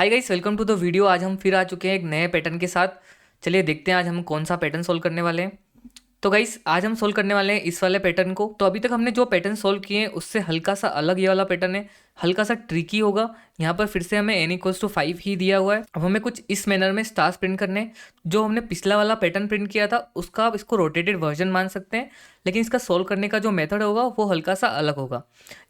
Hi guys, welcome to the video. आज हम फिर आ चुके हैं एक नए पैटर्न के साथ। चलिए देखते हैं आज हम कौन सा पैटर्न सोल्व करने वाले हैं। तो गाइस आज हम सोल्व करने वाले हैं इस वाले पैटर्न को। तो अभी तक हमने जो पैटर्न सोल्व किए हैं उससे हल्का सा अलग ये वाला पैटर्न है, हल्का सा ट्रिकी होगा। यहाँ पर फिर से हमें n=5 ही दिया हुआ है। अब हमें कुछ इस मैनर में स्टार्स प्रिंट करने हैं। जो हमने पिछला वाला पैटर्न प्रिंट किया था उसका आप इसको रोटेटेड वर्जन मान सकते हैं, लेकिन इसका सोल्व करने का जो मेथड होगा वो हल्का सा अलग होगा।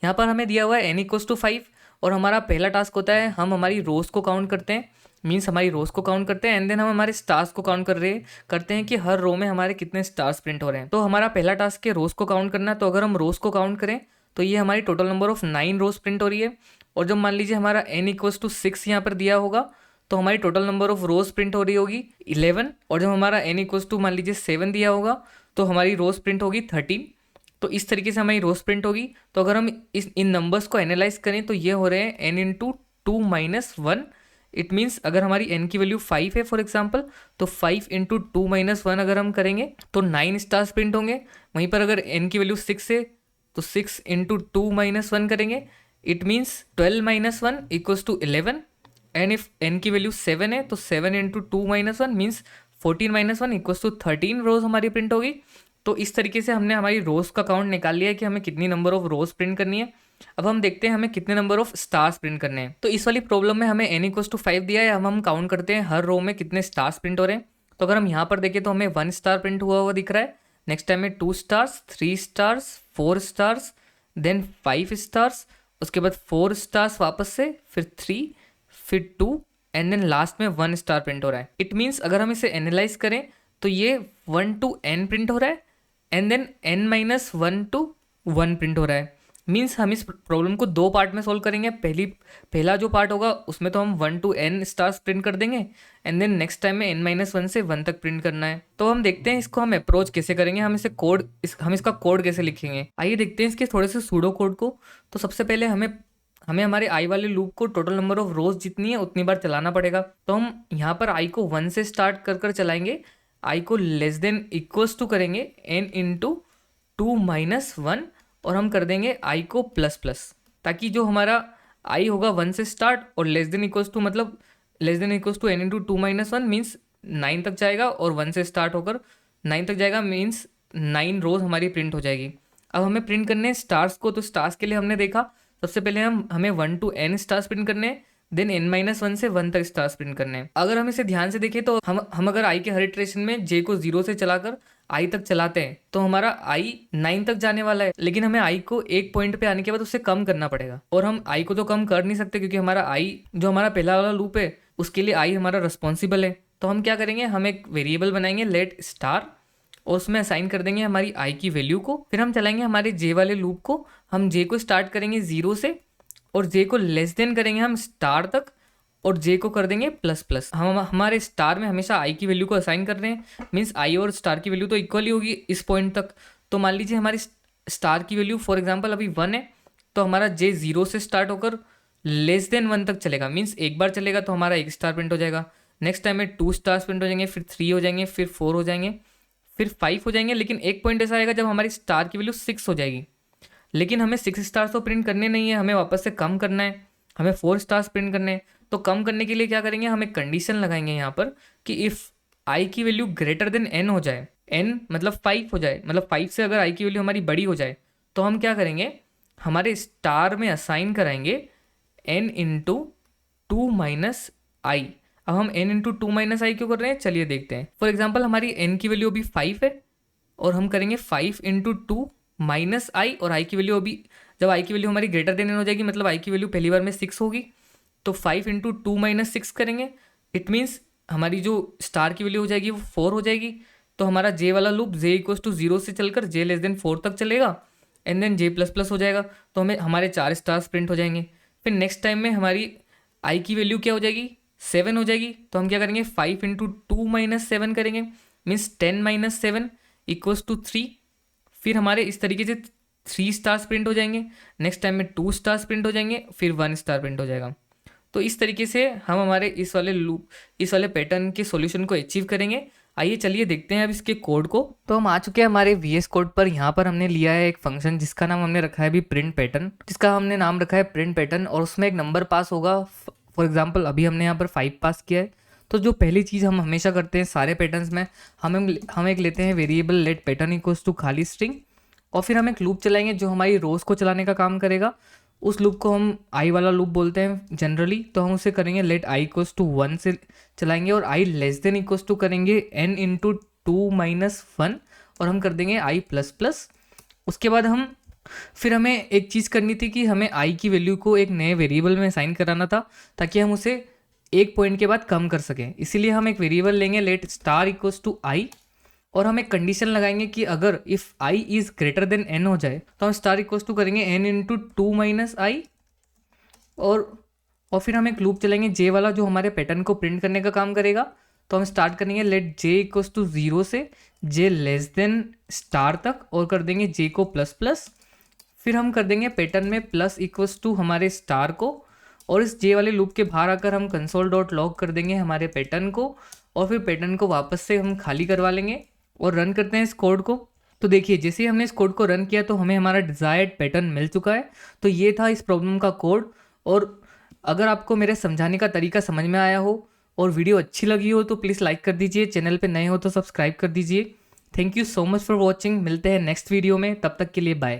यहाँ पर हमें दिया हुआ है n=5 और हमारा पहला टास्क होता है हम हमारी रोज को काउंट करते हैं, मीन्स हमारी रोज को काउंट करते हैं एंड देन हम हमारे स्टार्स को काउंट करते हैं कि हर रो में हमारे कितने स्टार्स प्रिंट हो रहे हैं। तो हमारा पहला टास्क है रोज को काउंट करना। तो अगर हम रोज को काउंट करें तो ये हमारी total number of 9 rows print हो रही है। और जब मान लीजिए हमारा n=6 यहाँ पर दिया होगा तो हमारी total number of rose print हो रही होगी 11। और जब हमारा मान लीजिए 7 दिया होगा तो हमारी रोज प्रिंट होगी 13। तो इस तरीके से हमारी रोज प्रिंट होगी। तो अगर हम इन नंबर्स को एनालाइज करें तो ये हो रहे हैं n×2 - 1। इट मीन्स अगर हमारी n की वैल्यू 5 है फॉर एग्जांपल, तो 5×2 - 1 अगर हम करेंगे तो 9 स्टार्स प्रिंट होंगे। वहीं पर अगर n की वैल्यू 6 है तो 6×2 - 1 करेंगे। It means 12 - 1 = 11। And if n की वैल्यू 7 है तो 7×2 - 1 मीन्स 14 - 1 = 13 रोज हमारी प्रिंट होगी। तो इस तरीके से हमने हमारी रोज का काउंट निकाल लिया है कि हमें कितनी नंबर ऑफ रोज प्रिंट करनी है। अब हम देखते हैं हमें कितने नंबर ऑफ स्टार्स प्रिंट करने हैं। तो इस वाली प्रॉब्लम में हमें n=5 दिया है। अब हम काउंट करते हैं हर रो में कितने स्टार्स प्रिंट हो रहे हैं। तो अगर हम यहाँ पर देखें तो हमें 1 स्टार प्रिंट हुआ हुआ दिख रहा है। नेक्स्ट टाइम में 2 stars, 3 stars, 4 stars, then 5 stars, उसके बाद 4 स्टार्स वापस से, फिर 3, फिर 2 एंड देन लास्ट में 1 स्टार प्रिंट हो रहा है। इट मीन्स अगर हम इसे एनालाइज करें तो ये 1 to n प्रिंट हो रहा है and then n-1 to 1 print हो रहा है। मीन्स हम इस प्रॉब्लम को दो पार्ट में सोल्व करेंगे। पहला जो पार्ट होगा उसमें तो हम 1 to n स्टार्स प्रिंट कर देंगे एंड देन नेक्स्ट टाइम में n-1 से 1 तक प्रिंट करना है। तो हम देखते हैं इसको हम अप्रोच कैसे करेंगे, हम इसका कोड कैसे लिखेंगे। आइए देखते हैं इसके थोड़े से सूडो कोड को। तो सबसे पहले हमें हमारे आई वाले लूप को टोटल नंबर ऑफ रोज जितनी है उतनी बार चलाना पड़ेगा। तो हम यहाँ पर आई को 1 से स्टार्ट कर चलाएंगे, आई को लेस देन इक्वल्स टू करेंगे n×2 - 1 और हम कर देंगे आई को प्लस प्लस, ताकि जो हमारा आई होगा 1 से स्टार्ट और लेस देन इक्वल्स टू मतलब less than equals to n×2 - 1 means 9 तक जाएगा और 1 से स्टार्ट होकर 9 तक जाएगा, मीन्स 9 रोज हमारी प्रिंट हो जाएगी। अब हमें प्रिंट करने हैं स्टार्स को। तो स्टार्स के लिए हमने देखा सबसे पहले हमें 1 to n स्टार्स प्रिंट करने हैं, देन n-1 से 1 तक स्टार्स प्रिंट करने हैं। अगर हम इसे ध्यान से देखें तो हम अगर आई के हर इटरेशन में j को 0 से चलाकर आई तक चलाते हैं तो हमारा आई 9 तक जाने वाला है, लेकिन हमें आई को एक पॉइंट पे आने के बाद उससे कम करना पड़ेगा। और हम आई को तो कम कर नहीं सकते क्योंकि हमारा आई जो हमारा पहला वाला लूप है उसके लिए आई हमारा रिस्पॉन्सिबल है। तो हम क्या करेंगे, हम एक वेरिएबल बनाएंगे लेट स्टार और उसमें असाइन कर देंगे हमारी आई की वैल्यू को। फिर हम चलाएंगे हमारे जे वाले लूप को। हम जे को स्टार्ट करेंगे 0 से और जे को लेस देन करेंगे हम स्टार तक और जे को कर देंगे प्लस प्लस। हम हमारे स्टार में हमेशा आई की वैल्यू को असाइन कर रहे हैं, मीन्स आई और स्टार की वैल्यू तो इक्वल ही होगी इस पॉइंट तक। तो मान लीजिए हमारी स्टार की वैल्यू फॉर एग्जांपल अभी 1 है तो हमारा जे 0 से स्टार्ट होकर लेस देन 1 तक चलेगा, मीन्स एक बार चलेगा तो हमारा 1 स्टार प्रिंट हो जाएगा। नेक्स्ट टाइम में 2 स्टार्स प्रिंट हो जाएंगे, फिर 3 हो जाएंगे, फिर 4 हो जाएंगे, फिर 5 हो जाएंगे। लेकिन एक पॉइंट ऐसा आएगा जब हमारी स्टार की वैल्यू 6 हो जाएगी। लेकिन हमें 6 स्टार्स तो प्रिंट करने नहीं है, हमें वापस से कम करना है, हमें 4 स्टार्स प्रिंट करने हैं। तो कम करने के लिए क्या करेंगे, हम एक कंडीशन लगाएंगे यहाँ पर कि इफ़ आई की वैल्यू ग्रेटर देन n हो जाए, n मतलब 5 हो जाए, मतलब 5 से अगर आई की वैल्यू हमारी बड़ी हो जाए तो हम क्या करेंगे, हमारे स्टार में असाइन कराएंगे n×2 - i। अब हम n×2 - i क्यों कर रहे हैं, चलिए देखते हैं। फॉर एग्जाम्पल हमारी n की वैल्यू अभी 5 है और हम करेंगे 5×2 - i और आई की वैल्यू अभी जब आई की वैल्यू हमारी ग्रेटर देन n हो जाएगी मतलब आई की वैल्यू पहली बार में 6 होगी तो 5×2 - 6 करेंगे। इट मीन्स हमारी जो स्टार की वैल्यू हो जाएगी वो 4 हो जाएगी। तो हमारा जे वाला लूप j = 0 से चलकर j लेस देन 4 तक चलेगा and then j plus plus हो जाएगा। तो हमें हमारे 4 स्टार्स प्रिंट हो जाएंगे। फिर नेक्स्ट टाइम में हमारी आई की वैल्यू क्या हो जाएगी, 7 हो जाएगी। तो हम क्या करेंगे, 5×2 - 7 करेंगे, मीन्स 10 - 7 = 3। फिर हमारे इस तरीके से 3 स्टार्स प्रिंट हो जाएंगे। नेक्स्ट टाइम में 2 स्टार्स प्रिंट हो जाएंगे, फिर 1 स्टार प्रिंट हो जाएगा। तो इस तरीके से हम हमारे इस वाले पैटर्न के सॉल्यूशन को अचीव करेंगे। आइए चलिए देखते हैं अब इसके कोड को। तो हम आ चुके हैं हमारे VS कोड पर। यहाँ पर हमने लिया है एक फंक्शन जिसका नाम हमने रखा है अभी प्रिंट पैटर्न, जिसका हमने नाम रखा है प्रिंट पैटर्न और उसमें एक नंबर पास होगा फॉर एग्जांपल अभी हमने यहाँ पर 5 पास किया है। तो जो पहली चीज़ हम हमेशा करते हैं सारे पैटर्न्स में, हम एक लेते हैं variable let pattern equals to खाली स्ट्रिंग, और फिर हम एक लूप चलाएंगे जो हमारी रोज़ को चलाने का काम करेगा। उस लूप को हम आई वाला लूप बोलते हैं जनरली, तो हम उसे करेंगे लेट आई इक्वल्स टू 1 से चलाएंगे, और आई लेस देन इक्वल्स टू करेंगे n इंटू 2-1, और हम कर देंगे आई प्लस प्लस। उसके बाद फिर हमें एक चीज़ करनी थी कि हमें आई की वैल्यू को एक नए वेरिएबल में असाइन कराना था, ताकि हम उसे एक पॉइंट के बाद कम कर सकें। इसीलिए हम एक वेरिएबल लेंगे let star equals to I, और हम एक कंडीशन लगाएंगे कि अगर if I is greater than n हो जाए तो हम स्टार इक्वल्स टू करेंगे n इंटू 2-i, और फिर हम एक लूप चलाएंगे जे वाला जो हमारे पैटर्न को प्रिंट करने का काम करेगा। तो हम स्टार्ट करेंगे लेट जे इक्वल्स टू 0 से जे लेस देन स्टार तक, और कर देंगे जे को प्लस प्लस। फिर हम कर देंगे पैटर्न में प्लस इक्वल्स टू हमारे स्टार को, और इस जे वाले लूप के बाहर आकर हम कंसोल डॉट लॉग कर देंगे हमारे पैटर्न को, और फिर पैटर्न को वापस से हम खाली करवा लेंगे और रन करते हैं इस कोड को। तो देखिए जैसे ही हमने इस कोड को रन किया तो हमें हमारा डिज़ायर्ड पैटर्न मिल चुका है। तो ये था इस प्रॉब्लम का कोड। और अगर आपको मेरे समझाने का तरीका समझ में आया हो और वीडियो अच्छी लगी हो तो प्लीज़ लाइक कर दीजिए, चैनल पे नए हो तो सब्सक्राइब कर दीजिए। Thank you so much for watching. मिलते हैं नेक्स्ट वीडियो में, तब तक के लिए बाय।